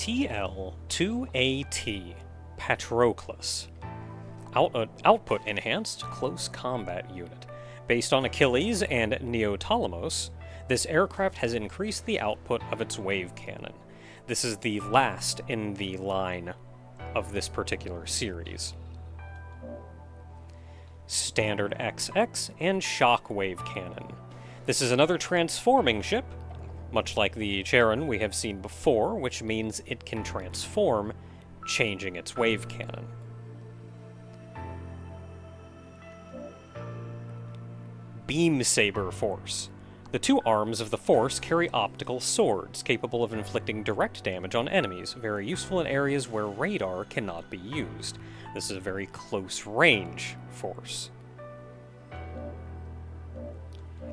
TL-2AT, Patroclus. Output enhanced close combat unit. Based on Achilles and Neoptolemus, this aircraft has increased the output of its wave cannon. This is the last in the line of this particular series. Standard XX and Shockwave Cannon. This is another transforming ship, much like the Charon we have seen before, which means it can transform, changing its wave cannon. Beam Saber Force. The two arms of the Force carry optical swords, capable of inflicting direct damage on enemies, very useful in areas where radar cannot be used. This is a very close-range force.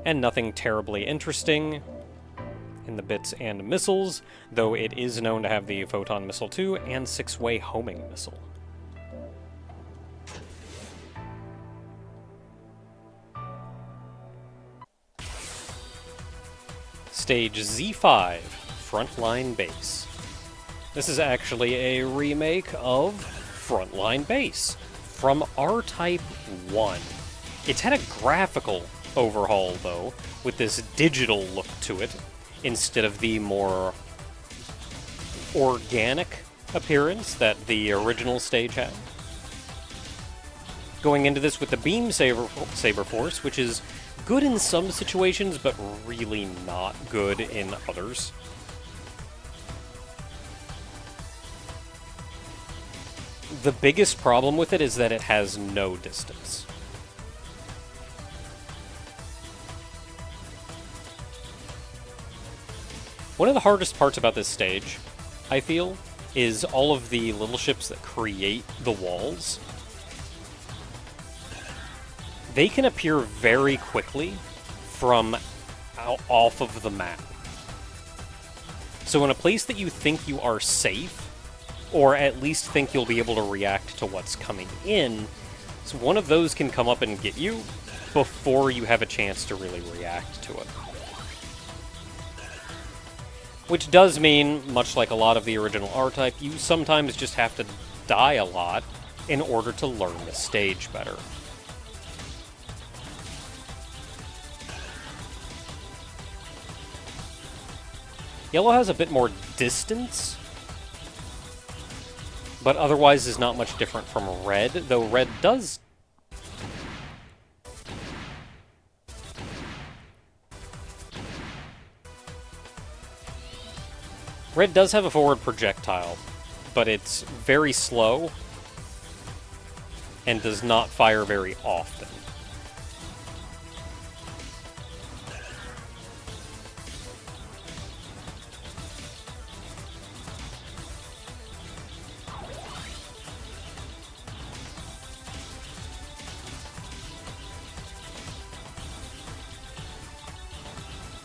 And nothing terribly interesting in the bits and missiles, though it is known to have the Photon Missile 2 and 6-way homing missile. Stage Z5, Frontline Base. This is actually a remake of Frontline Base from R-Type 1. It's had a graphical overhaul, though, with this digital look to it, instead of the more organic appearance that the original stage had. Going into this with the Beam Saber Force, which is good in some situations, but really not good in others. The biggest problem with it is that it has no distance. One of the hardest parts about this stage, I feel, is all of the little ships that create the walls. They can appear very quickly from off of the map. So in a place that you think you are safe, or at least think you'll be able to react to what's coming in, so one of those can come up and get you before you have a chance to really react to it. Which does mean, much like a lot of the original R-Type, you sometimes just have to die a lot in order to learn the stage better. Yellow has a bit more distance, but otherwise is not much different from red, though red does... Red does have a forward projectile, but it's very slow and does not fire very often.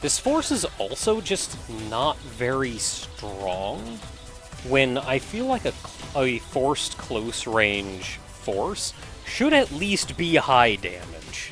This force is also just not very strong, when I feel like a forced close-range force should at least be high damage.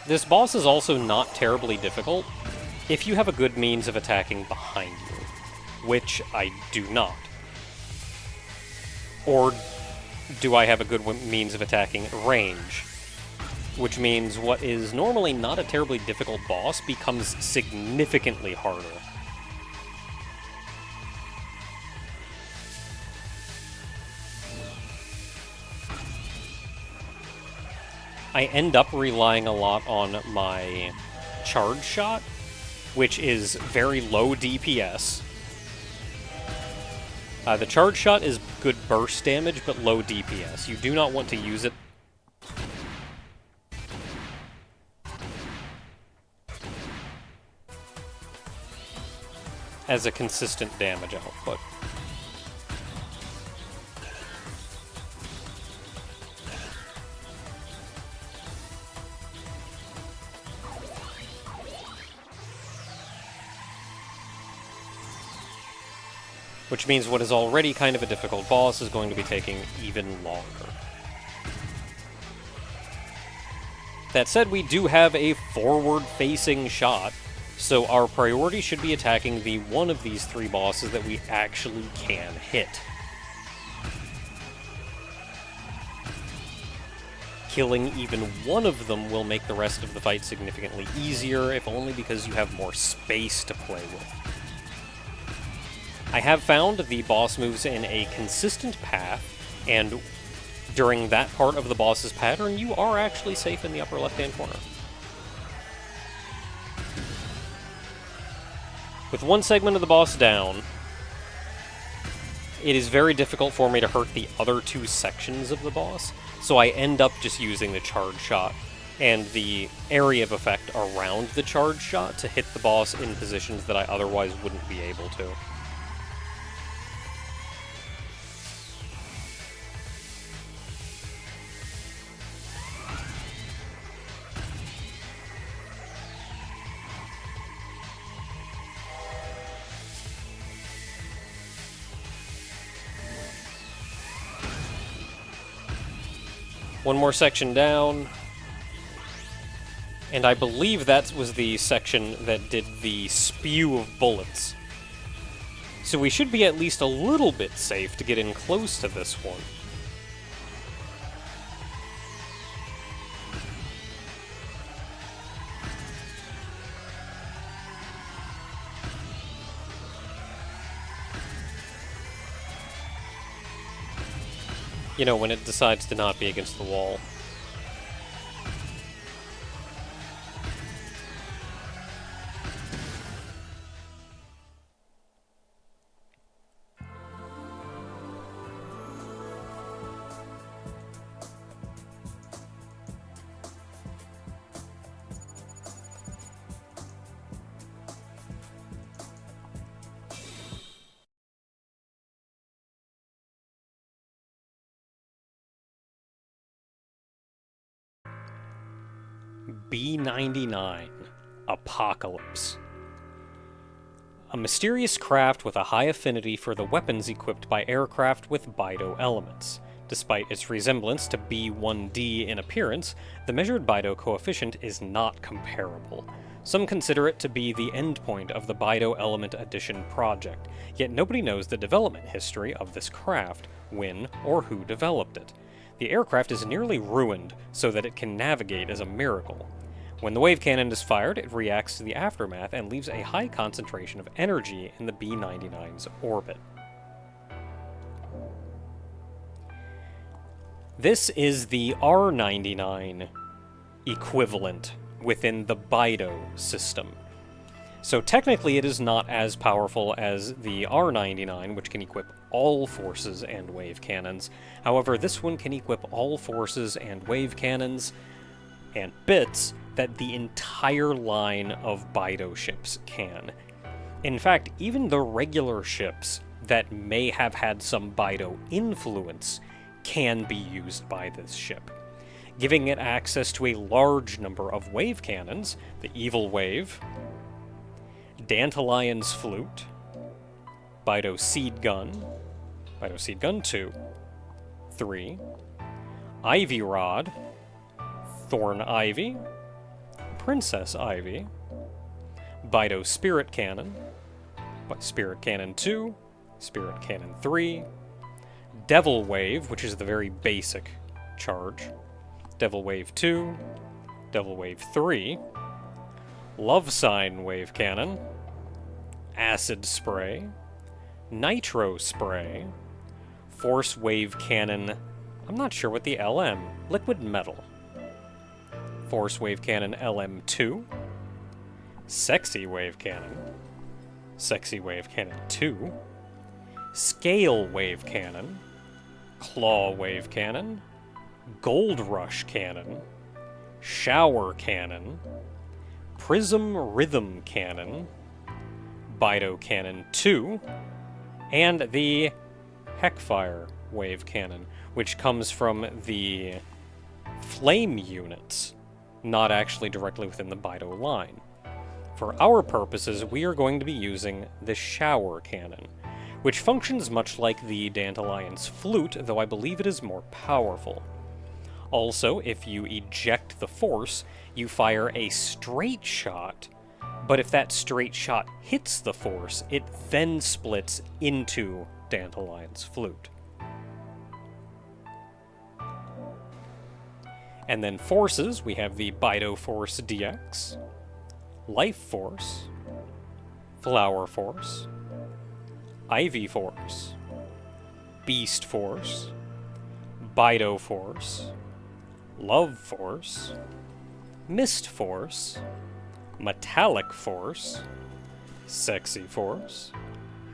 This boss is also not terribly difficult if you have a good means of attacking behind you, which I do not. Or do I have a good means of attacking at range, which means what is normally not a terribly difficult boss becomes significantly harder. I end up relying a lot on my charge shot, which is very low DPS. The charge shot is good burst damage, but low DPS. You do not want to use it as a consistent damage output. which means what is already kind of a difficult boss is going to be taking even longer. That said, we do have a forward-facing shot, so our priority should be attacking the one of these three bosses that we actually can hit. Killing even one of them will make the rest of the fight significantly easier, if only because you have more space to play with. I have found the boss moves in a consistent path, and during that part of the boss's pattern, you are actually safe in the upper left-hand corner. With one segment of the boss down, it is very difficult for me to hurt the other two sections of the boss, so I end up just using the charge shot and the area of effect around the charge shot to hit the boss in positions that I otherwise wouldn't be able to. One more section down, and I believe that was the section that did the spew of bullets. So we should be at least a little bit safe to get in close to this one. You know, when it decides to not be against the wall. B-99, Apocalypse. A mysterious craft with a high affinity for the weapons equipped by aircraft with Bido elements. Despite its resemblance to B-1D in appearance, the measured Bido coefficient is not comparable. Some consider it to be the endpoint of the Bido Element Addition project, yet nobody knows the development history of this craft, when or who developed it. The aircraft is nearly ruined so that it can navigate as a miracle. When the wave cannon is fired, it reacts to the aftermath and leaves a high concentration of energy in the B-99's orbit. This is the R-99 equivalent within the Bido system. So technically it is not as powerful as the R-99, which can equip all forces and wave cannons. However, this one can equip all forces and wave cannons and bits that the entire line of Bido ships can. In fact, even the regular ships that may have had some Bido influence can be used by this ship, giving it access to a large number of wave cannons, the Evil Wave, Dantelion's Flute, Bido Seed Gun 2, 3, Ivy Rod, Thorn Ivy, Princess Ivy, Bido Spirit Cannon, Spirit Cannon 2, Spirit Cannon 3, Devil Wave, which is the very basic charge, Devil Wave 2, Devil Wave 3, Love Sign Wave Cannon, Acid Spray, Nitro Spray, Force Wave Cannon, I'm not sure what the LM, Liquid Metal, Force Wave Cannon LM2, Sexy Wave Cannon, Sexy Wave Cannon 2, Scale Wave Cannon, Claw Wave Cannon, Gold Rush Cannon, Shower Cannon, Prism Rhythm Cannon, Bido Cannon 2, and the Heckfire Wave Cannon, which comes from the flame units, not actually directly within the Bido line. For our purposes, we are going to be using the Shower Cannon, which functions much like the Dandelion's flute, though I believe it is more powerful. Also, if you eject the force, you fire a straight shot, but if that straight shot hits the force, it then splits into Dandelion's flute. And then forces, we have the Bido Force DX, Life Force, Flower Force, Ivy Force, Beast Force, Bido Force, Love Force, Mist Force, Metallic Force, Sexy Force,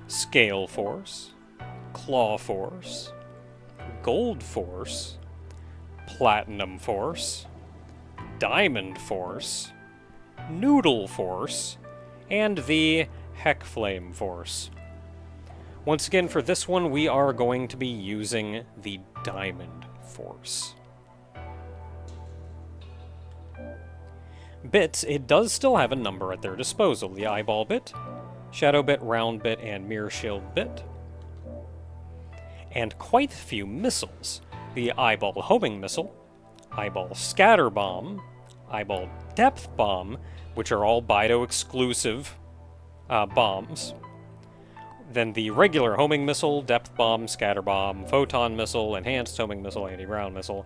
Scale Force, Claw Force, Gold Force, Platinum Force, Diamond Force, Noodle Force, and the Heck Flame Force. Once again, for this one, we are going to be using the Diamond Force. Bits, it does still have a number at their disposal. The Eyeball Bit, Shadow Bit, Round Bit, and Mirror Shield Bit. And quite a few missiles. The Eyeball Homing Missile, Eyeball Scatter Bomb, Eyeball Depth Bomb, which are all Bido exclusive bombs. Then the regular Homing Missile, Depth Bomb, Scatter Bomb, Photon Missile, Enhanced Homing Missile, Anti-Ground Missile.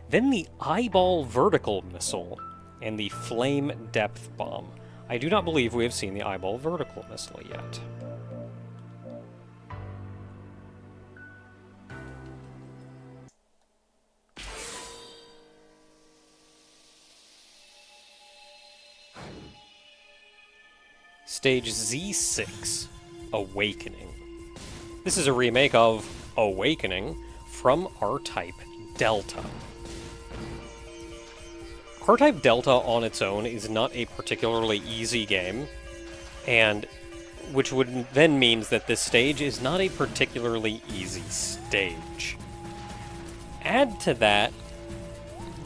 Then the Eyeball Vertical Missile, and the Flame Depth Bomb. I do not believe we have seen the Eyeball Vertical Missile yet. Stage Z6, Awakening. This is a remake of Awakening from R-Type Delta. R-Type Delta on its own is not a particularly easy game, and which would then means that this stage is not a particularly easy stage. Add to that,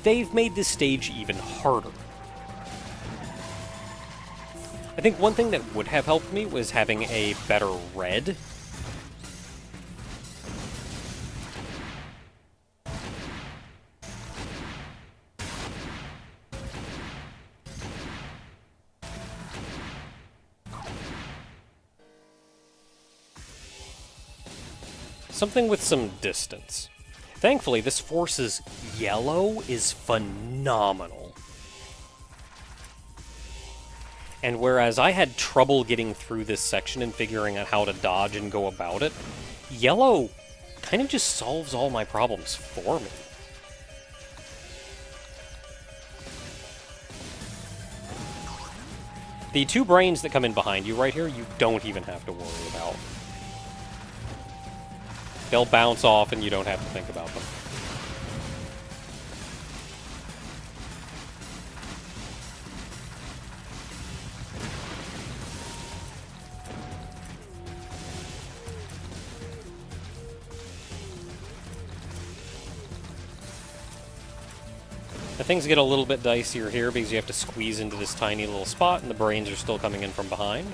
they've made this stage even harder. I think one thing that would have helped me was having a better red. Something with some distance. Thankfully, this force's yellow is phenomenal. And whereas I had trouble getting through this section and figuring out how to dodge and go about it, yellow kind of just solves all my problems for me. The two brains that come in behind you right here, you don't even have to worry about. They'll bounce off and you don't have to think about them. Now, things get a little bit dicier here because you have to squeeze into this tiny little spot and the brains are still coming in from behind.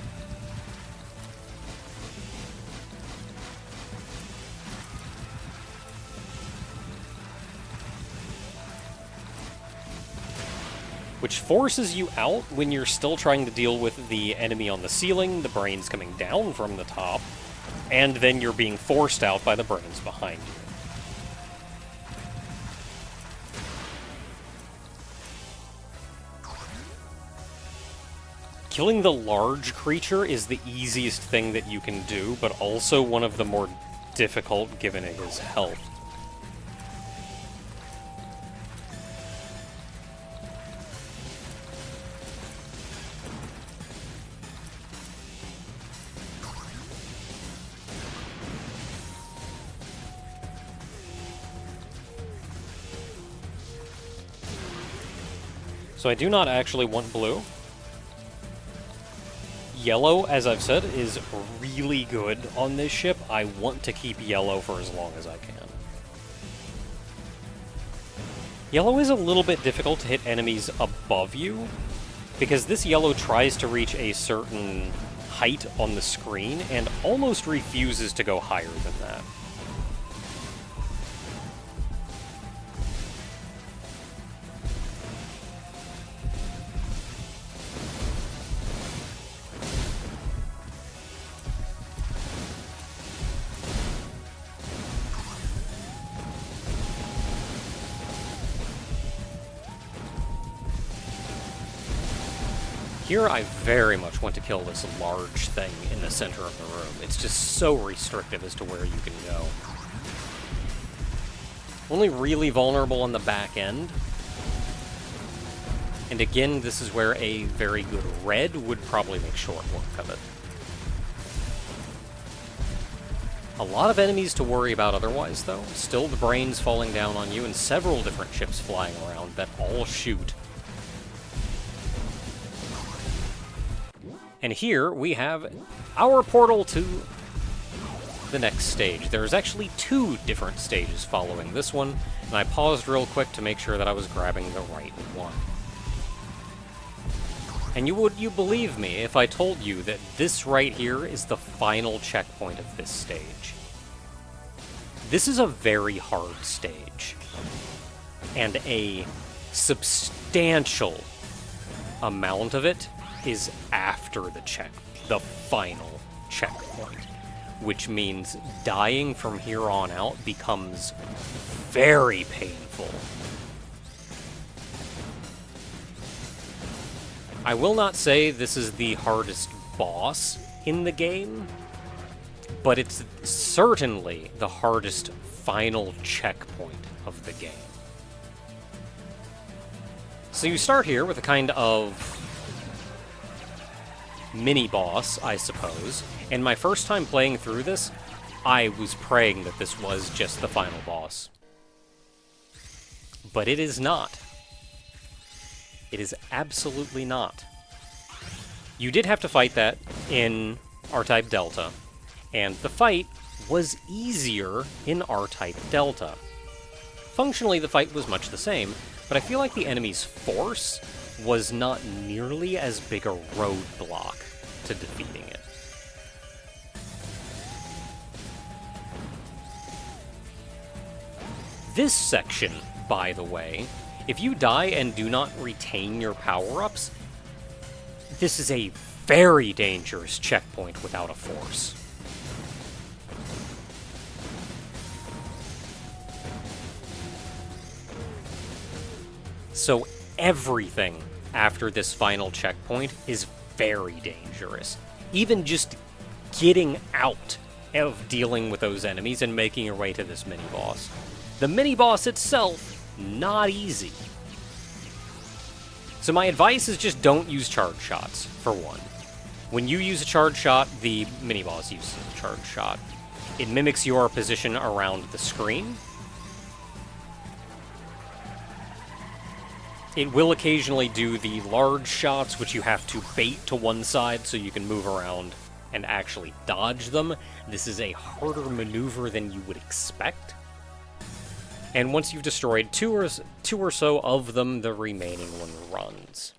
Which forces you out when you're still trying to deal with the enemy on the ceiling, the brains coming down from the top, and then you're being forced out by the brains behind you. Killing the large creature is the easiest thing that you can do, but also one of the more difficult given his health. So I do not actually want blue. Yellow, as I've said, is really good on this ship. I want to keep yellow for as long as I can. Yellow is a little bit difficult to hit enemies above you, because this yellow tries to reach a certain height on the screen and almost refuses to go higher than that. Here I very much want to kill this large thing in the center of the room. It's just so restrictive as to where you can go. Only really vulnerable on the back end. And again, this is where a very good red would probably make short work of it. A lot of enemies to worry about otherwise, though. Still the brains falling down on you and several different ships flying around that all shoot. And here we have our portal to the next stage. There's actually 2 different stages following this one, and I paused real quick to make sure that I was grabbing the right one. And would you believe me if I told you that this right here is the final checkpoint of this stage? This is a very hard stage, and a substantial amount of it is after the final checkpoint, which means dying from here on out becomes very painful. I will not say this is the hardest boss in the game, but it's certainly the hardest final checkpoint of the game. So you start here with a kind of mini-boss, I suppose, and my first time playing through this, I was praying that this was just the final boss. But it is not. It is absolutely not. You did have to fight that in R-Type Delta, and the fight was easier in R-Type Delta. Functionally, the fight was much the same, but I feel like the enemy's force was not nearly as big a roadblock to defeating it. This section, by the way, if you die and do not retain your power-ups, this is a very dangerous checkpoint without a force. So everything after this final checkpoint is very dangerous. Even just getting out of dealing with those enemies and making your way to this mini-boss. The mini-boss itself, not easy. So my advice is just don't use charge shots, for one. When you use a charge shot, the mini-boss uses a charge shot. It mimics your position around the screen. It will occasionally do the large shots, which you have to bait to one side so you can move around and actually dodge them. This is a harder maneuver than you would expect. And once you've destroyed two or so of them, the remaining one runs.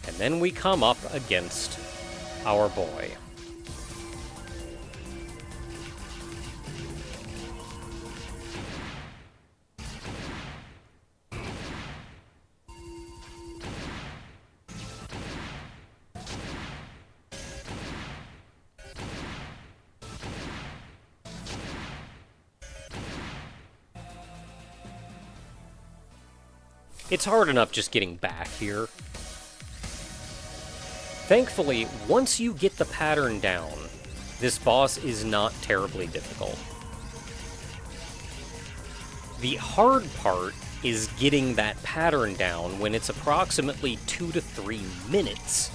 And then we come up against our boy. It's hard enough just getting back here. Thankfully, once you get the pattern down, this boss is not terribly difficult. The hard part is getting that pattern down when it's approximately 2 to 3 minutes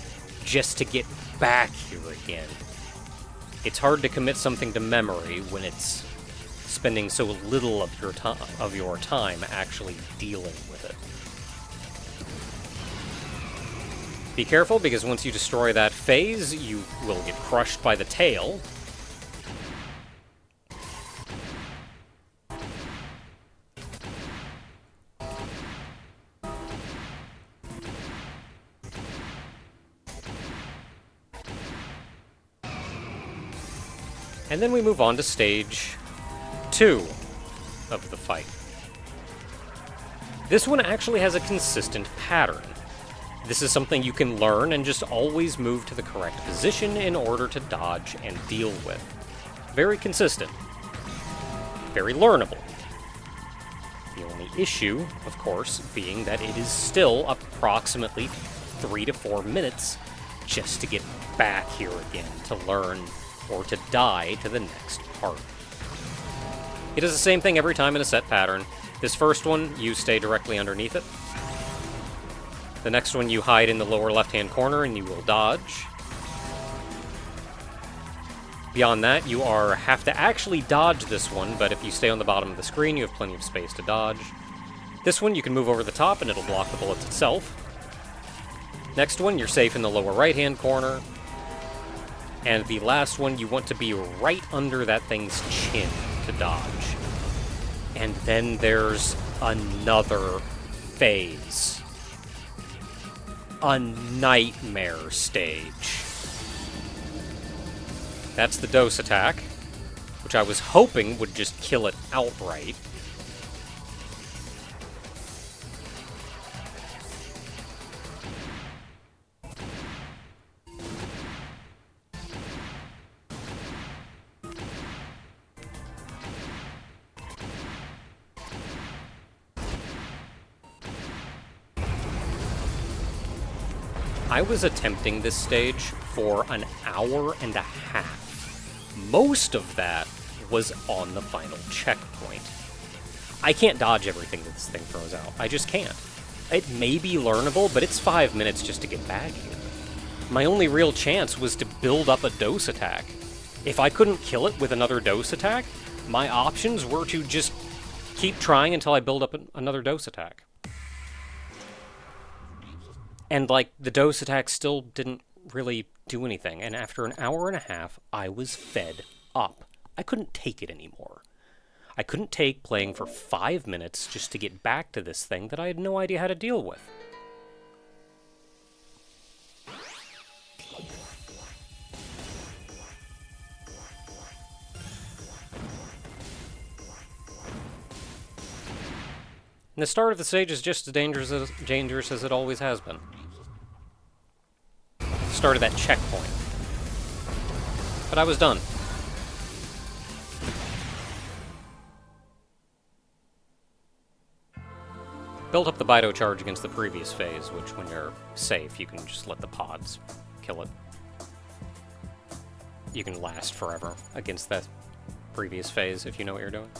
just to get back here again. It's hard to commit something to memory when it's spending so little of your time actually dealing with it. Be careful, because once you destroy that phase, you will get crushed by the tail. And then we move on to stage 2 of the fight. This one actually has a consistent pattern. This is something you can learn and just always move to the correct position in order to dodge and deal with. Very consistent. Very learnable. The only issue, of course, being that it is still approximately 3 to 4 minutes just to get back here again to learn or to die to the next part. It is the same thing every time in a set pattern. This first one, you stay directly underneath it. The next one, you hide in the lower left-hand corner and you will dodge. Beyond that, you have to actually dodge this one, but if you stay on the bottom of the screen, you have plenty of space to dodge. This one, you can move over the top and it'll block the bullets itself. Next one, you're safe in the lower right-hand corner. And the last one, you want to be right under that thing's chin to dodge. And then there's another phase. A nightmare stage. That's the dose attack, which I was hoping would just kill it outright. I was attempting this stage for an hour and a half. Most of that was on the final checkpoint. I can't dodge everything that this thing throws out. I just can't. It may be learnable, but it's 5 minutes just to get back here. My only real chance was to build up a dose attack. If I couldn't kill it with another dose attack, my options were to just keep trying until I build up another dose attack. And, like, the dose attack still didn't really do anything, and after an hour and a half, I was fed up. I couldn't take it anymore. I couldn't take playing for 5 minutes just to get back to this thing that I had no idea how to deal with. And the start of the stage is just as dangerous as it always has been. Start of that checkpoint. But I was done. Built up the Bido charge against the previous phase, which when you're safe, you can just let the pods kill it. You can last forever against that previous phase if you know what you're doing.